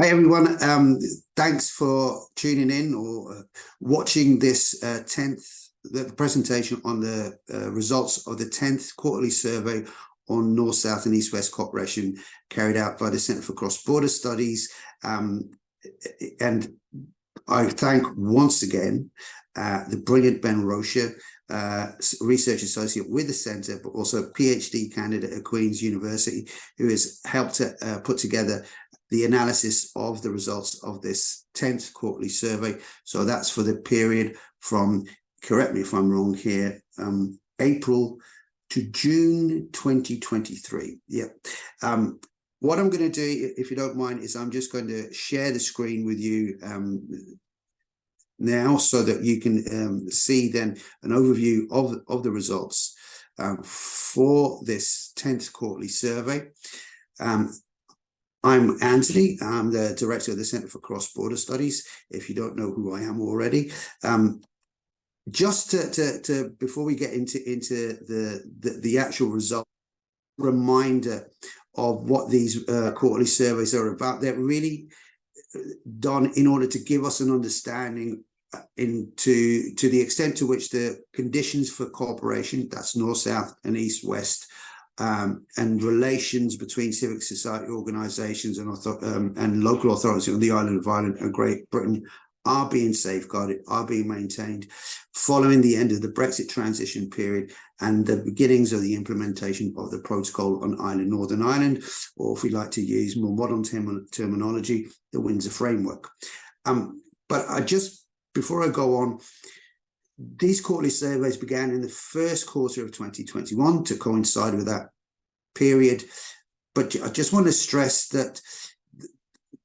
Hey everyone, thanks for tuning in or watching this 10th the presentation on the results of the 10th quarterly survey on North, South and East West cooperation carried out by the Centre for Cross-Border Studies. And I thank once again the brilliant Ben Rocher, research associate with the centre, but also a PhD candidate at Queen's University, who has helped to put together the analysis of the results of this 10th quarterly survey. So that's for the period from, correct me if I'm wrong here, April to June 2023. Yeah. What I'm going to do, if you don't mind, is I'm just going to share the screen with you now so that you can see then an overview of the results for this 10th quarterly survey. I'm Anthony. I'm the director of the Centre for Cross-Border Studies, if you don't know who I am already. Just to before we get into the actual result, reminder of what these quarterly surveys are about. They're really done in order to give us an understanding to the extent to which the conditions for cooperation, that's North, South and East, West, and relations between civic society organisations and local authorities on the island of Ireland and Great Britain are being safeguarded, are being maintained following the end of the Brexit transition period and the beginnings of the implementation of the protocol on Northern Ireland, or if we like to use more modern terminology, the Windsor Framework. But before I go on, these quarterly surveys began in the first quarter of 2021 to coincide with that period. But I just want to stress that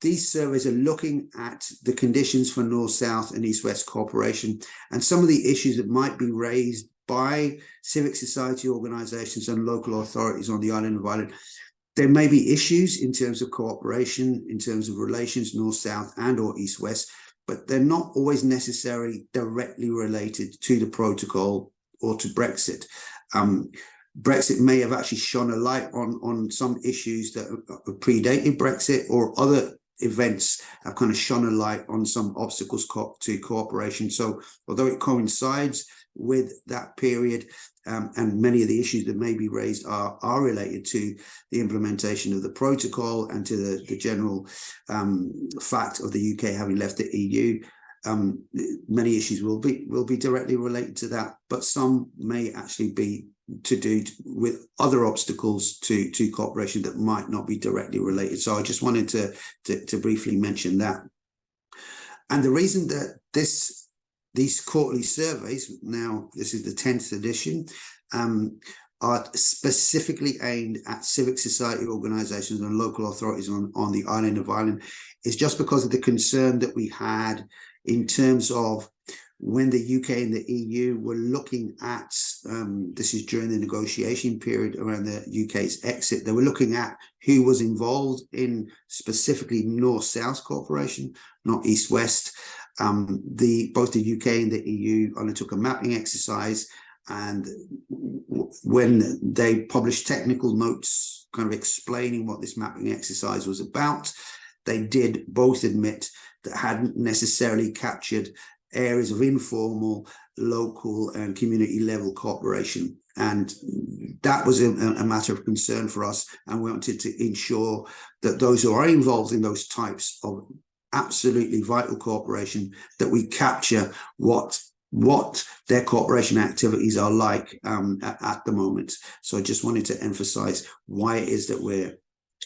these surveys are looking at the conditions for North, South and East, West cooperation and some of the issues that might be raised by civic society organisations and local authorities on the island of Ireland. There may be issues in terms of cooperation, in terms of relations North, South and or East, West, but they're not always necessarily directly related to the protocol or to Brexit. Brexit may have actually shone a light on some issues that predated Brexit, or other events have kind of shone a light on some obstacles to cooperation. So although it coincides with that period, and many of the issues that may be raised are related to the implementation of the protocol and to the general fact of the UK having left the EU. Many issues will be directly related to that, but some may actually be to do with other obstacles to cooperation that might not be directly related. So I just wanted to briefly mention that. And the reason that these quarterly surveys, now this is the 10th edition, are specifically aimed at civic society organisations and local authorities on the island of Ireland, is just because of the concern that we had in terms of when the UK and the EU were looking at, this is during the negotiation period around the UK's exit, they were looking at who was involved in specifically North-South cooperation, not East-West. Both the UK and the EU undertook a mapping exercise, and when they published technical notes kind of explaining what this mapping exercise was about, they did both admit that hadn't necessarily captured areas of informal, local and community level cooperation. And that was a matter of concern for us, and we wanted to ensure that those who are involved in those types of absolutely vital cooperation, that we capture what their cooperation activities are like at the moment. So I just wanted to emphasize why it is that we're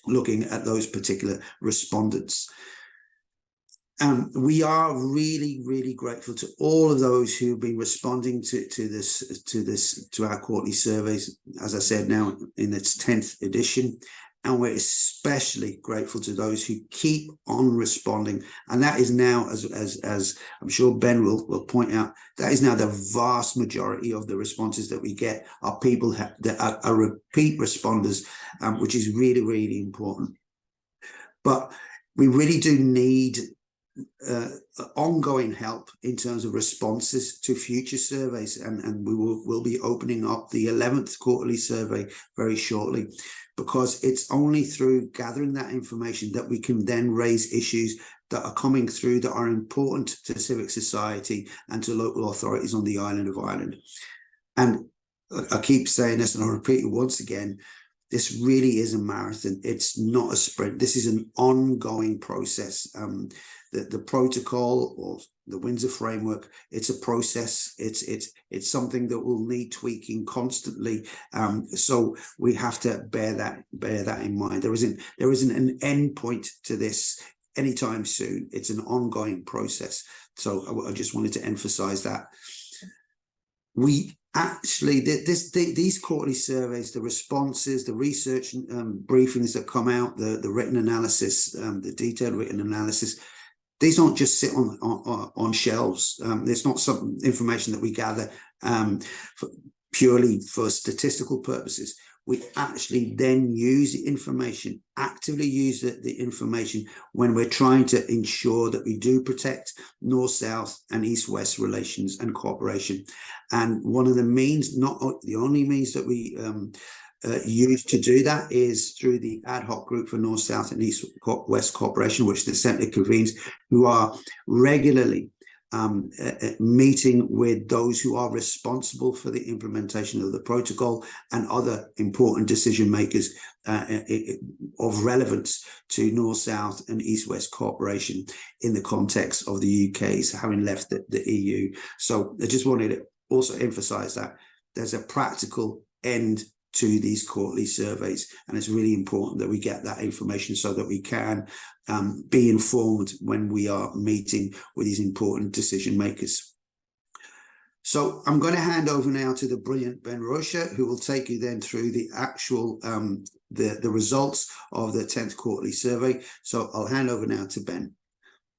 looking at those particular respondents. We are really, really grateful to all of those who have been responding to our quarterly surveys, as I said, now in its 10th edition. And we're especially grateful to those who keep on responding. And that is now, as I'm sure Ben will point out, that is now the vast majority of the responses that we get are people that are repeat responders, which is really, really important. But we really do need ongoing help in terms of responses to future surveys, and we'll be opening up the 11th quarterly survey very shortly, because it's only through gathering that information that we can then raise issues that are coming through that are important to civic society and to local authorities on the island of Ireland. And I keep saying this, and I'll repeat it once again, this really is a marathon. It's not a sprint. This is an ongoing process. The protocol, or the Windsor framework, it's a process. It's something that will need tweaking constantly. So we have to bear that in mind. There isn't an end point to this anytime soon. It's an ongoing process. So I just wanted to emphasize that. We actually, these quarterly surveys, the responses, the research briefings that come out, the written analysis, the detailed written analysis, these don't just sit on shelves. It's not some information that we gather purely for statistical purposes. We actually then use the information, actively use the information when we're trying to ensure that we do protect North-South and East-West relations and cooperation. And one of the means, not the only means that we use to do that, is through the ad hoc group for North-South and East-West cooperation, which the Centre convenes, who are regularly meeting with those who are responsible for the implementation of the protocol and other important decision makers of relevance to North-South and East-West cooperation in the context of the UK's having left the EU. So I just wanted to also emphasize that there's a practical end to these quarterly surveys, and it's really important that we get that information so that we can be informed when we are meeting with these important decision makers. So I'm going to hand over now to the brilliant Ben Rocha, who will take you then through the actual the results of the 10th quarterly survey. So I'll hand over now to Ben.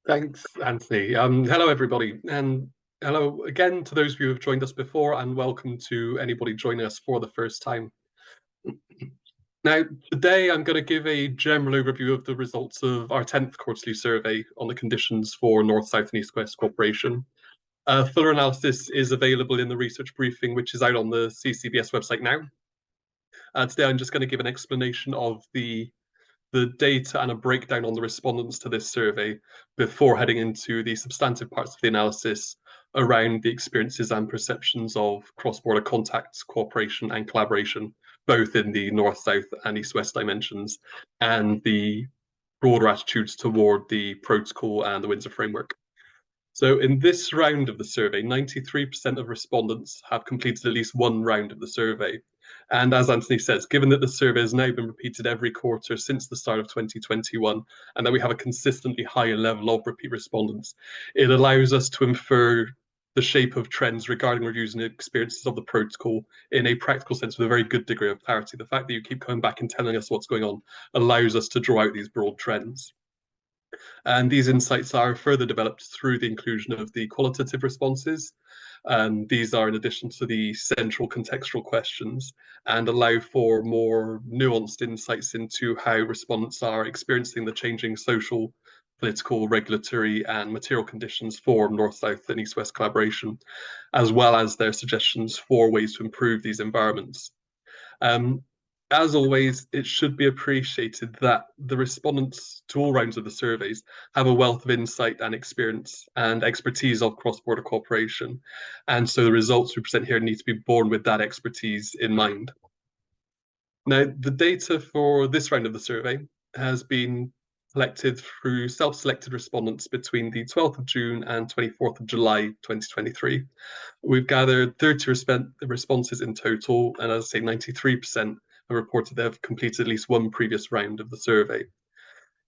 Thanks, Anthony. Hello, everybody, and hello again to those of you who have joined us before, and welcome to anybody joining us for the first time. Now, today I'm going to give a general overview of the results of our 10th quarterly survey on the conditions for North-South and East-West cooperation. Fuller analysis is available in the research briefing, which is out on the CCBS website now. Today I'm just going to give an explanation of the data and a breakdown on the respondents to this survey before heading into the substantive parts of the analysis around the experiences and perceptions of cross-border contacts, cooperation and collaboration, both in the North-South and East-West dimensions, and the broader attitudes toward the protocol and the Windsor framework. So in this round of the survey, 93% of respondents have completed at least one round of the survey. And as Anthony says, given that the survey has now been repeated every quarter since the start of 2021, and that we have a consistently higher level of repeat respondents, it allows us to infer the shape of trends regarding reviews and experiences of the protocol in a practical sense with a very good degree of clarity. The fact that you keep coming back and telling us what's going on allows us to draw out these broad trends. And these insights are further developed through the inclusion of the qualitative responses. These are in addition to the central contextual questions, and allow for more nuanced insights into how respondents are experiencing the changing social, political, regulatory and material conditions for North-South and East-West collaboration, as well as their suggestions for ways to improve these environments. As always, it should be appreciated that the respondents to all rounds of the surveys have a wealth of insight and experience and expertise of cross-border cooperation. And so the results we present here need to be born with that expertise in mind. Now, the data for this round of the survey has been collected through self-selected respondents between the 12th of June and 24th of July 2023. We've gathered 30 responses in total, and as I say, 93% have reported they have completed at least one previous round of the survey.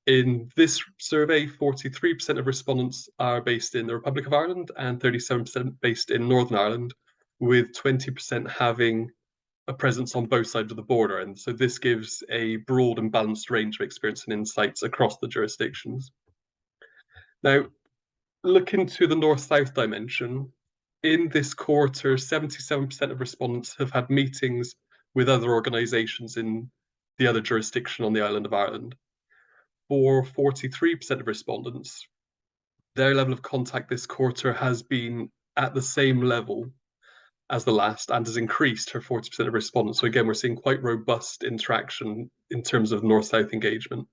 In this survey, 43% of respondents are based in the Republic of Ireland and 37% based in Northern Ireland, with 20% having a presence on both sides of the border. And so this gives a broad and balanced range of experience and insights across the jurisdictions. Now, looking to the North-South dimension, in this quarter, 77% of respondents have had meetings with other organisations in the other jurisdiction on the island of Ireland. For 43% of respondents, Their level of contact this quarter has been at the same level as the last and has increased for 40% of respondents. So again, we're seeing quite robust interaction in terms of North-South engagement.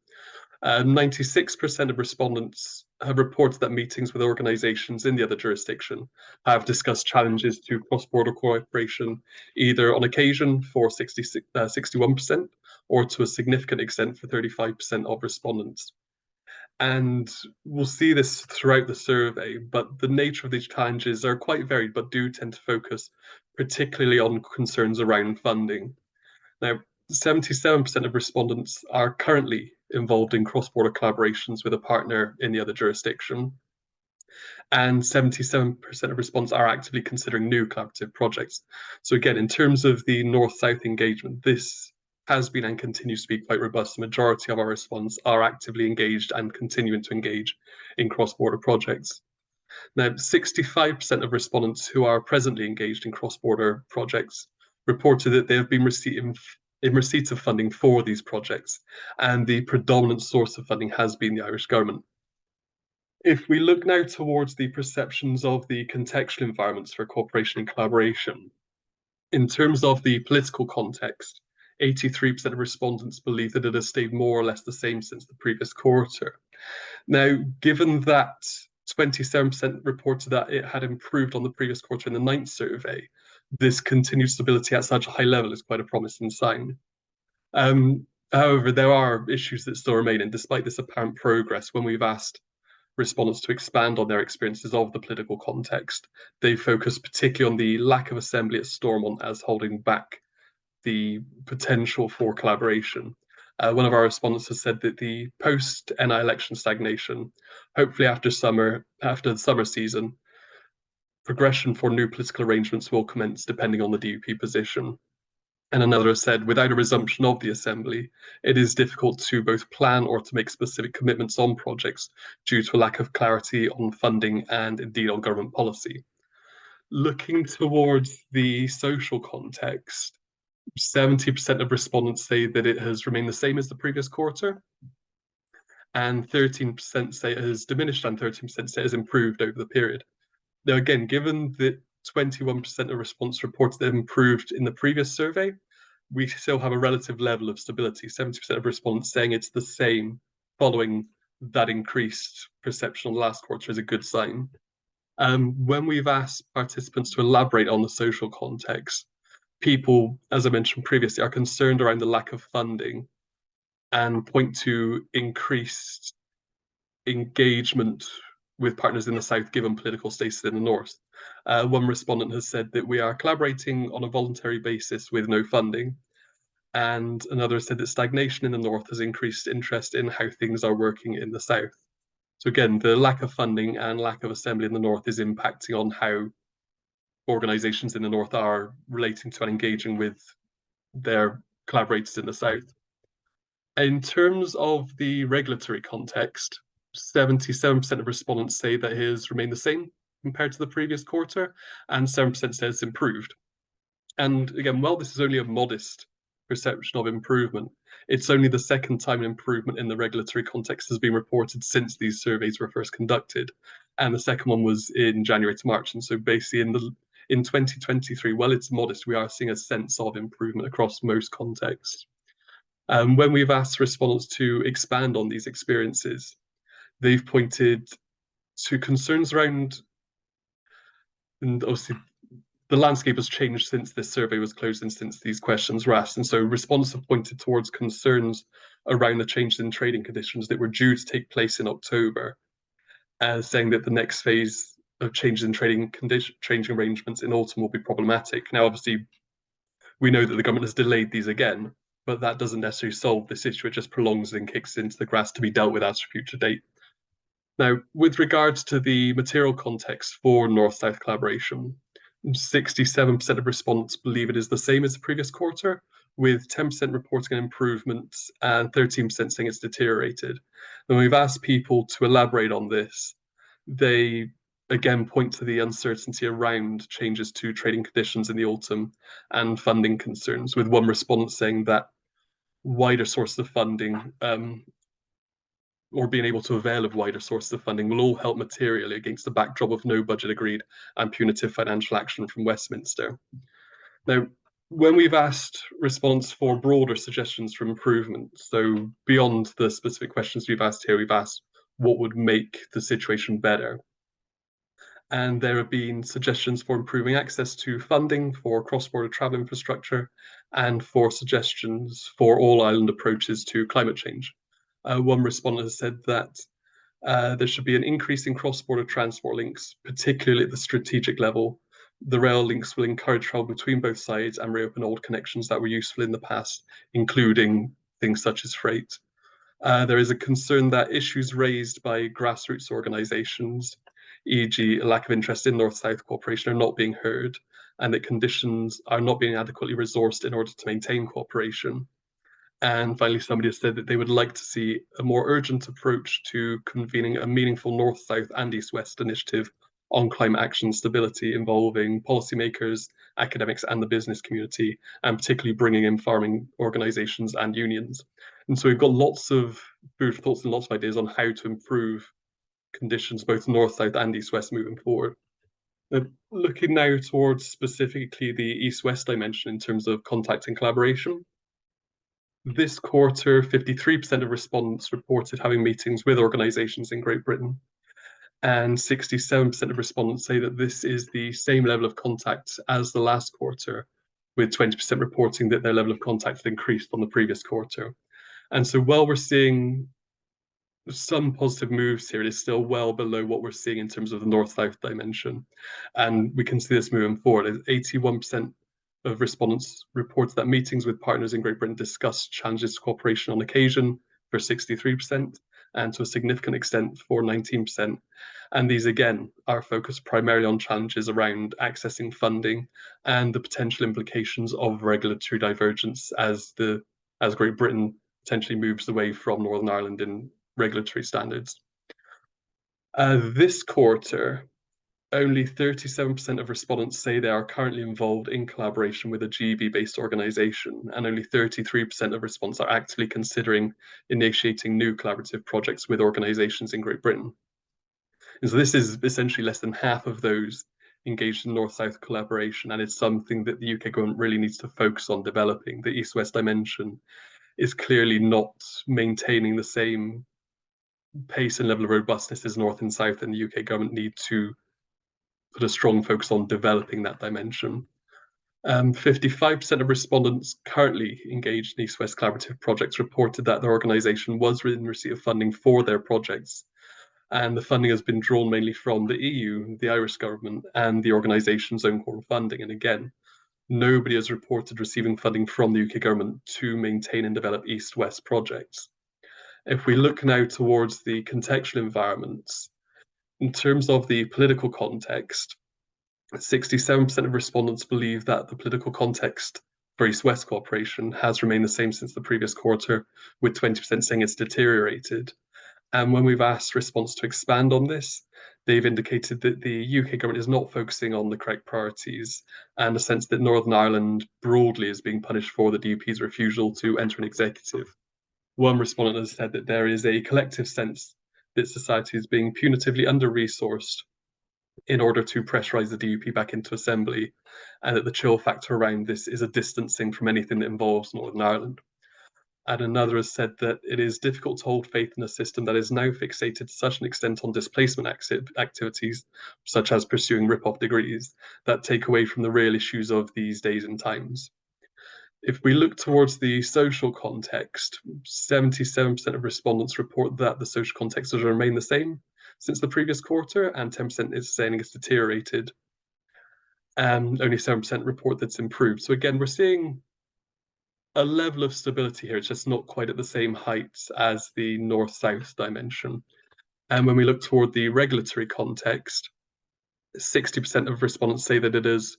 96% of respondents have reported that meetings with organisations in the other jurisdiction have discussed challenges to cross-border cooperation, either on occasion for 61% or to a significant extent for 35% of respondents. And we'll see this throughout the survey, but the nature of these challenges are quite varied, but do tend to focus particularly on concerns around funding. Now, 77% of respondents are currently involved in cross-border collaborations with a partner in the other jurisdiction, and 77% of respondents are actively considering new collaborative projects. So again, in terms of the North-South engagement, this has been and continues to be quite robust. The majority of our respondents are actively engaged and continuing to engage in cross-border projects. Now, 65% of respondents who are presently engaged in cross-border projects reported that they have been in receipt of funding for these projects, and the predominant source of funding has been the Irish government. If we look now towards the perceptions of the contextual environments for cooperation and collaboration, in terms of the political context, 83% of respondents believe that it has stayed more or less the same since the previous quarter. Now, given that 27% reported that it had improved on the previous quarter in the 9th survey, this continued stability at such a high level is quite a promising sign. However, there are issues that still remain, and despite this apparent progress, when we've asked respondents to expand on their experiences of the political context, they focus particularly on the lack of assembly at Stormont as holding back the potential for collaboration. One of our respondents has said that the post-NI election stagnation, hopefully after the summer season, progression for new political arrangements will commence depending on the DUP position. And another has said, without a resumption of the Assembly, it is difficult to both plan or to make specific commitments on projects due to a lack of clarity on funding and indeed on government policy. Looking towards the social context, 70% of respondents say that it has remained the same as the previous quarter, and 13% say it has diminished, and 13% say it has improved over the period. Now, again, given that 21% of response reports that improved in the previous survey, we still have a relative level of stability. 70% of respondents saying it's the same following that increased perception on the last quarter is a good sign. When we've asked participants to elaborate on the social context, people, as I mentioned previously, are concerned around the lack of funding and point to increased engagement with partners in the South given political status in the North. One respondent has said that we are collaborating on a voluntary basis with no funding. And another said that stagnation in the North has increased interest in how things are working in the South. So again, the lack of funding and lack of assembly in the North is impacting on how organisations in the North are relating to and engaging with their collaborators in the South. In terms of the regulatory context, 77% of respondents say that it has remained the same compared to the previous quarter, and 7% says it's improved. And again, while this is only a modest perception of improvement, it's only the second time an improvement in the regulatory context has been reported since these surveys were first conducted. And the second one was in January to March. And so basically in 2023, while it's modest, we are seeing a sense of improvement across most contexts. When we've asked respondents to expand on these experiences, they've pointed to concerns around, and obviously the landscape has changed since this survey was closed and since these questions were asked. And so respondents have pointed towards concerns around the changes in trading conditions that were due to take place in October, saying that the next phase of changes in trading arrangements in autumn will be problematic. Now, obviously, we know that the government has delayed these again, but that doesn't necessarily solve this issue. It just prolongs and kicks into the grass to be dealt with at a future date. Now, with regards to the material context for North-South collaboration, 67% of respondents believe it is the same as the previous quarter, with 10% reporting an improvement and 13% saying it's deteriorated. And we've asked people to elaborate on this. They again point to the uncertainty around changes to trading conditions in the autumn and funding concerns, with one respondent saying that wider sources of funding or being able to avail of wider sources of funding will all help materially against the backdrop of no budget agreed and punitive financial action from Westminster. Now, when we've asked response for broader suggestions for improvement, so beyond the specific questions we've asked here, we've asked what would make the situation better. And there have been suggestions for improving access to funding for cross-border travel infrastructure and for suggestions for all-island approaches to climate change. One respondent has said that there should be an increase in cross-border transport links, particularly at the strategic level. The rail links will encourage travel between both sides and reopen old connections that were useful in the past, including things such as freight. There is a concern that issues raised by grassroots organisations, e.g. a lack of interest in North-South cooperation, are not being heard, and that conditions are not being adequately resourced in order to maintain cooperation. And finally, somebody has said that they would like to see a more urgent approach to convening a meaningful North-South and East-West initiative on climate action stability involving policymakers, academics, and the business community, and particularly bringing in farming organisations and unions. And so we've got lots of food for thoughts and lots of ideas on how to improve conditions, both North-South and East-West moving forward. Looking now towards specifically the East-West dimension in terms of contact and collaboration. This quarter, 53% of respondents reported having meetings with organisations in Great Britain, and 67% of respondents say that this is the same level of contact as the last quarter, with 20% reporting that their level of contact had increased on the previous quarter. And so while we're seeing some positive moves here, it is still well below what we're seeing in terms of the North-South dimension. And we can see this moving forward, as 81% of respondents reported that meetings with partners in Great Britain discussed challenges to cooperation on occasion for 63%, and to a significant extent for 19%. And these, again, are focused primarily on challenges around accessing funding and the potential implications of regulatory divergence as Great Britain potentially moves away from Northern Ireland in regulatory standards. This quarter, only 37% of respondents say they are currently involved in collaboration with a GB-based organisation, and only 33% of respondents are actively considering initiating new collaborative projects with organisations in Great Britain. And so this is essentially less than half of those engaged in North-South collaboration, and it's something that the UK government really needs to focus on developing. The East-West dimension is clearly not maintaining the same pace and level of robustness as North and South, and the UK government need to put a strong focus on developing that dimension. 55% of respondents currently engaged in East-West collaborative projects reported that their organisation was in receipt of funding for their projects. And the funding has been drawn mainly from the EU, the Irish government, and the organisation's own core funding. And again, nobody has reported receiving funding from the UK government to maintain and develop East-West projects. If we look now towards the contextual environments, in terms of the political context, 67% of respondents believe that the political context for East-West cooperation has remained the same since the previous quarter, with 20% saying it's deteriorated. And when we've asked response to expand on this, they've indicated that the UK government is not focusing on the correct priorities, and a sense that Northern Ireland broadly is being punished for the DUP's refusal to enter an executive. One respondent has said that there is a collective sense that society is being punitively under-resourced in order to pressurise the DUP back into assembly, and that the chill factor around this is a distancing from anything that involves Northern Ireland. And another has said that it is difficult to hold faith in a system that is now fixated to such an extent on displacement activities, such as pursuing rip-off degrees, that take away from the real issues of these days and times. If we look towards the social context, 77% of respondents report that the social context has remained the same since the previous quarter, and 10% is saying it's deteriorated. And only 7% report that it's improved. So again, we're seeing a level of stability here. It's just not quite at the same heights as the North-South dimension. And when we look toward the regulatory context, 60% of respondents say that it has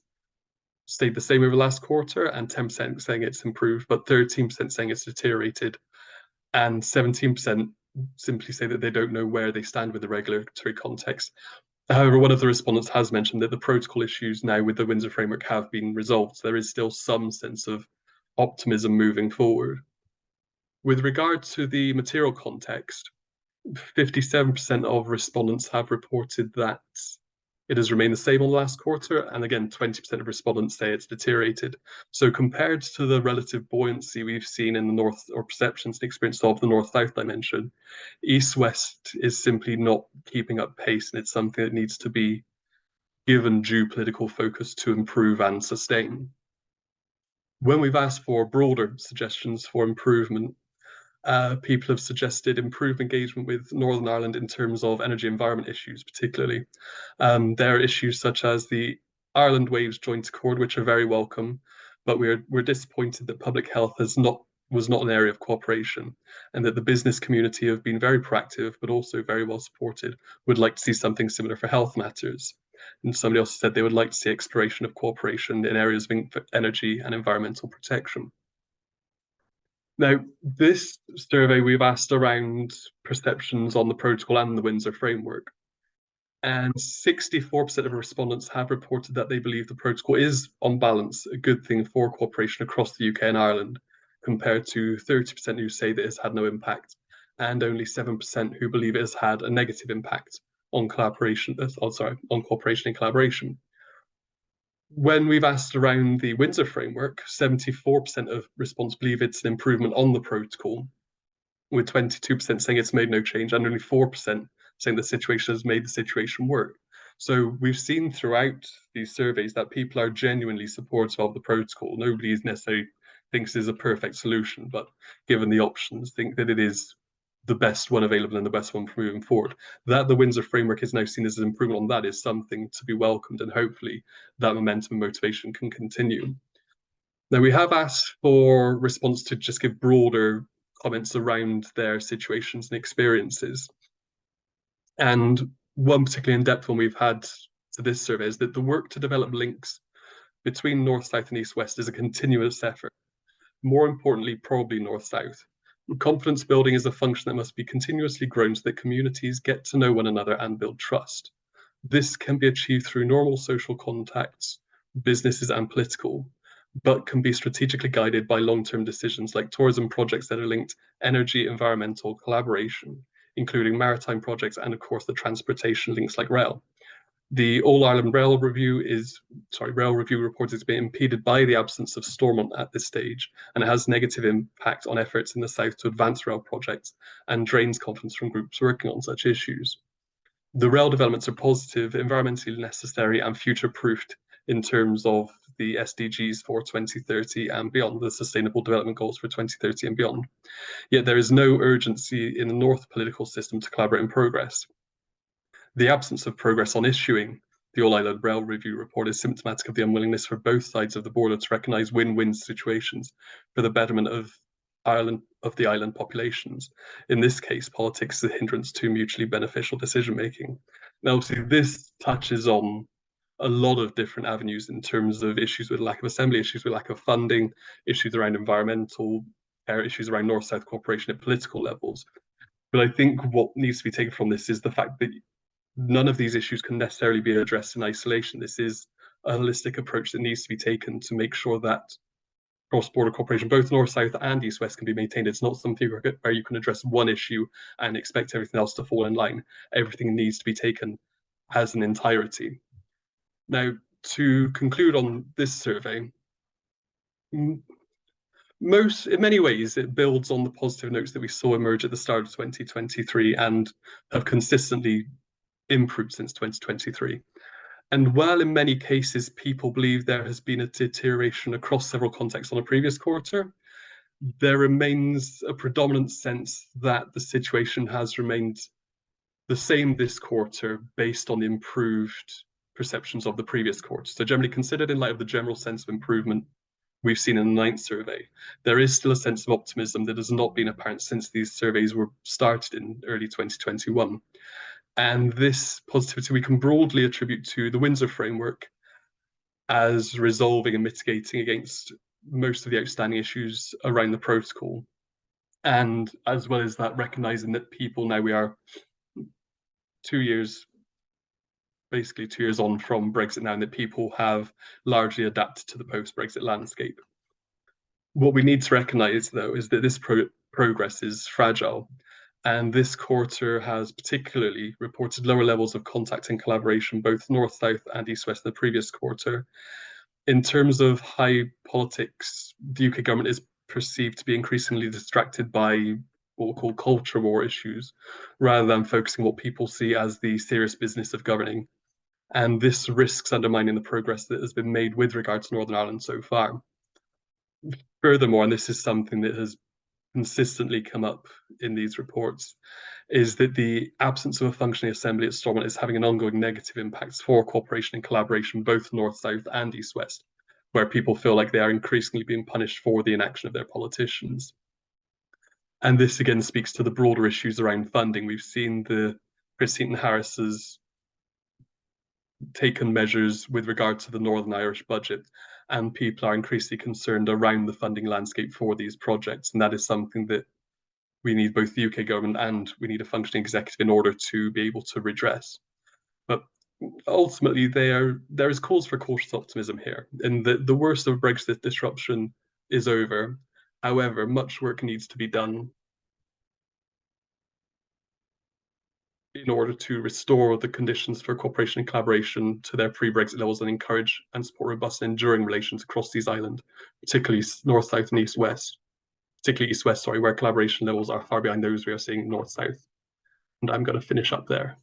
stayed the same over the last quarter, and 10% saying it's improved, but 13% saying it's deteriorated, and 17% simply say that they don't know where they stand with the regulatory context. However, one of the respondents has mentioned that the protocol issues now with the Windsor framework have been resolved. So there is still some sense of optimism moving forward. With regard to the material context, 57% of respondents have reported that it has remained the same on the last quarter, and again, 20% of respondents say it's deteriorated. So compared to the relative buoyancy we've seen in the North, or perceptions and experience of the North-South dimension, East-West is simply not keeping up pace, and it's something that needs to be given due political focus to improve and sustain. When we've asked for broader suggestions for improvement, people have suggested improved engagement with Northern Ireland in terms of energy environment issues, particularly. There are issues such as the Ireland Waves Joint Accord, which are very welcome, but we're disappointed that public health was not an area of cooperation, and that the business community have been very proactive, but also very well supported, would like to see something similar for health matters. And somebody else said they would like to see exploration of cooperation in areas of energy and environmental protection. Now, this survey, we've asked around perceptions on the protocol and the Windsor framework, and 64% of respondents have reported that they believe the protocol is, on balance, a good thing for cooperation across the UK and Ireland, compared to 30% who say that it's had no impact, and only 7% who believe it has had a negative impact on cooperation and collaboration. When we've asked around the Windsor framework, 74% of respondents believe it's an improvement on the protocol, with 22% saying it's made no change, and only 4% saying the situation has made the situation work. So we've seen throughout these surveys that people are genuinely supportive of the protocol. Nobody necessarily thinks it is a perfect solution, but given the options, think that it is the best one available and the best one for moving forward. That the Windsor framework is now seen as an improvement on that is something to be welcomed, and hopefully that momentum and motivation can continue. Now, we have asked for response to just give broader comments around their situations and experiences. And one particularly in-depth one we've had to this survey is that the work to develop links between North-South and East-West is a continuous effort. More importantly, probably North-South. Confidence building is a function that must be continuously grown so that communities get to know one another and build trust. This can be achieved through normal social contacts, businesses and political, but can be strategically guided by long-term decisions like tourism projects that are linked energy, environmental collaboration, including maritime projects and of course the transportation links like rail. The All Ireland Rail Review report is being impeded by the absence of Stormont at this stage, and it has negative impact on efforts in the south to advance rail projects and drains confidence from groups working on such issues. The rail developments are positive, environmentally necessary, and future-proofed in terms of the SDGs for 2030 and beyond, the Sustainable Development Goals for 2030 and beyond. Yet there is no urgency in the North political system to collaborate and progress. The absence of progress on issuing the All Ireland Rail Review report is symptomatic of the unwillingness for both sides of the border to recognise win-win situations for the betterment of the island populations. In this case, politics is a hindrance to mutually beneficial decision-making. Now, obviously, this touches on a lot of different avenues in terms of issues with lack of assembly, issues with lack of funding, issues around environmental, issues around North-South cooperation at political levels. But I think what needs to be taken from this is the fact that none of these issues can necessarily be addressed in isolation. This is a holistic approach that needs to be taken to make sure that cross-border cooperation, both North-South and East-West, can be maintained. It's not something where you can address one issue and expect everything else to fall in line. Everything needs to be taken as an entirety. Now, to conclude on this survey, in many ways, it builds on the positive notes that we saw emerge at the start of 2023 and have consistently improved since 2023. And while in many cases people believe there has been a deterioration across several contexts on a previous quarter, there remains a predominant sense that the situation has remained the same this quarter based on the improved perceptions of the previous quarter. So generally considered in light of the general sense of improvement we've seen in the 9th survey, there is still a sense of optimism that has not been apparent since these surveys were started in early 2021. And this positivity we can broadly attribute to the Windsor framework as resolving and mitigating against most of the outstanding issues around the protocol. And as well as that, recognising that people now, we are basically 2 years on from Brexit now, and that people have largely adapted to the post-Brexit landscape. What we need to recognise, though, is that this progress is fragile, And this quarter has particularly reported lower levels of contact and collaboration, both north-south and east-west, in the previous quarter. In terms of high politics, the UK government is perceived to be increasingly distracted by what we'll call culture war issues, rather than focusing on what people see as the serious business of governing. And this risks undermining the progress that has been made with regard to Northern Ireland so far. Furthermore, and this is something that has consistently come up in these reports, is that the absence of a functioning assembly at Stormont is having an ongoing negative impact for cooperation and collaboration, both north-south and east-west, where people feel like they are increasingly being punished for the inaction of their politicians. And this again speaks to the broader issues around funding. We've seen the Chris Heaton-Harris's taken measures with regard to the Northern Irish budget, and people are increasingly concerned around the funding landscape for these projects. And that is something that we need both the UK government and we need a functioning executive in order to be able to redress. But ultimately, there is cause for cautious optimism here, and the worst of Brexit disruption is over. However, much work needs to be done in order to restore the conditions for cooperation and collaboration to their pre-Brexit levels and encourage and support robust and enduring relations across these islands, particularly north-south and east-west. Particularly east-west, sorry, where collaboration levels are far behind those we are seeing north-south. And I'm going to finish up there.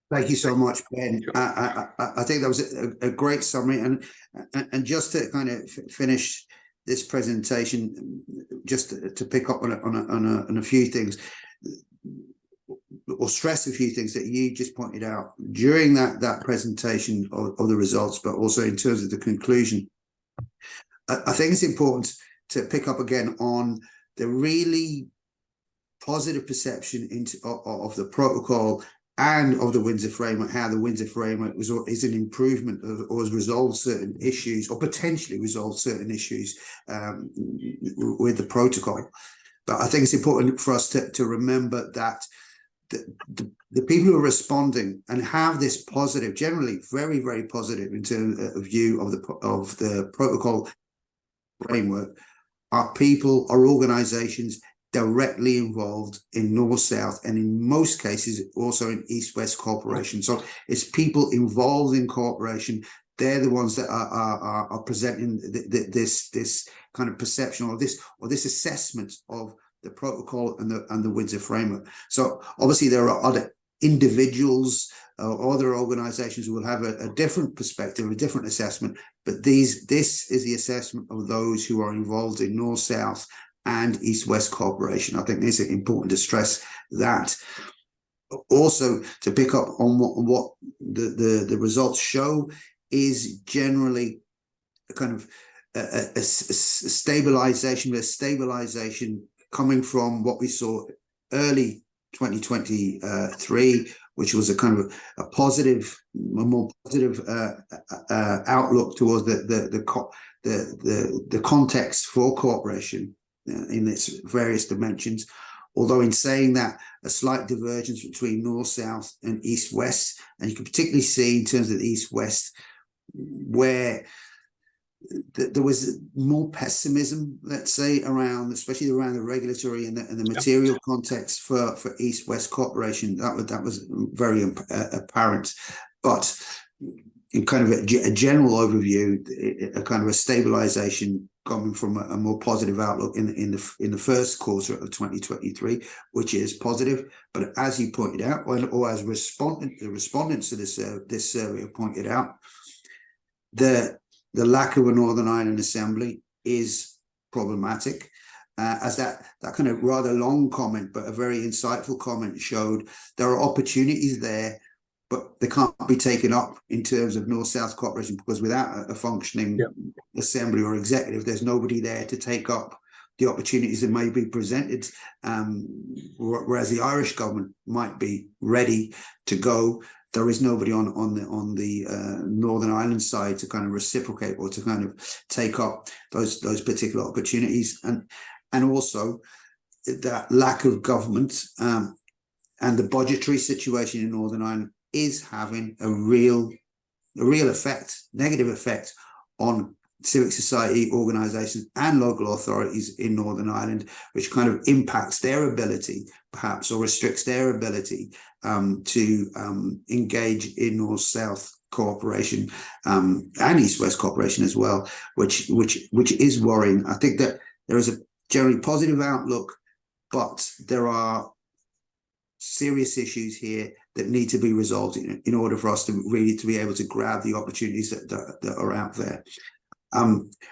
Thank you so much, Ben. I think that was a great summary, and just to kind of finish this presentation, just to pick up on a few things, or stress a few things that you just pointed out during that presentation of the results, but also in terms of the conclusion. I think it's important to pick up again on the really positive perception of the protocol and of the Windsor Framework, how the Windsor Framework is an improvement or has resolved certain issues, or potentially resolved certain issues with the protocol. But I think it's important for us to remember that the people who are responding and have this positive, generally very, very positive in terms of view of the protocol framework, are people, are organizations directly involved in north-south, and in most cases also in east-west cooperation. So it's people involved in cooperation. They're the ones that are presenting this kind of perception or this assessment of the protocol and the Windsor Framework. So obviously there are other individuals or other organizations who will have a different perspective, a different assessment, but this is the assessment of those who are involved in north-south and east-west cooperation. I think it's important to stress that. Also, to pick up on what the results show is generally a kind of a stabilization coming from what we saw early 2023, which was a kind of a more positive outlook towards the context for cooperation in its various dimensions. Although in saying that, a slight divergence between north-south and east-west, and you can particularly see in terms of the east-west where there was more pessimism, let's say, especially around the regulatory and the material context for east-west cooperation. That was very apparent. But in kind of a general overview, a kind of a stabilization coming from a more positive outlook in the first quarter of 2023, which is positive. But as you pointed out, or as the respondents to this survey have pointed out, the lack of a Northern Ireland Assembly is problematic. As that kind of rather long comment, but a very insightful comment showed, there are opportunities there, but they can't be taken up in terms of north-south cooperation, because without a functioning assembly or executive, there's nobody there to take up the opportunities that may be presented, whereas the Irish government might be ready to go. There is nobody on the Northern Ireland side to kind of reciprocate or to kind of take up those particular opportunities, and also that lack of government and the budgetary situation in Northern Ireland is having a real effect, negative effect on civic society organisations and local authorities in Northern Ireland, which kind of impacts their ability, perhaps, or restricts their ability to engage in North-South cooperation and East-West cooperation as well, which is worrying. I think that there is a generally positive outlook, but there are serious issues here that need to be resolved in order for us to really to be able to grab the opportunities that are out there.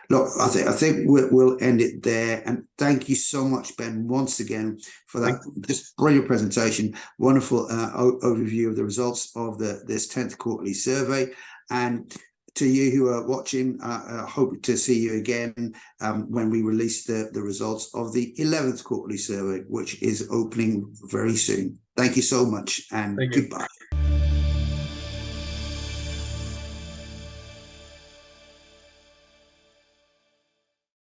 Look, I think we'll end it there, and thank you so much, Ben, once again for that just brilliant presentation, wonderful overview of the results of this 10th quarterly survey. And to you who are watching, hope to see you again when we release the results of the 11th quarterly survey, which is opening very soon. Thank you so much, and goodbye.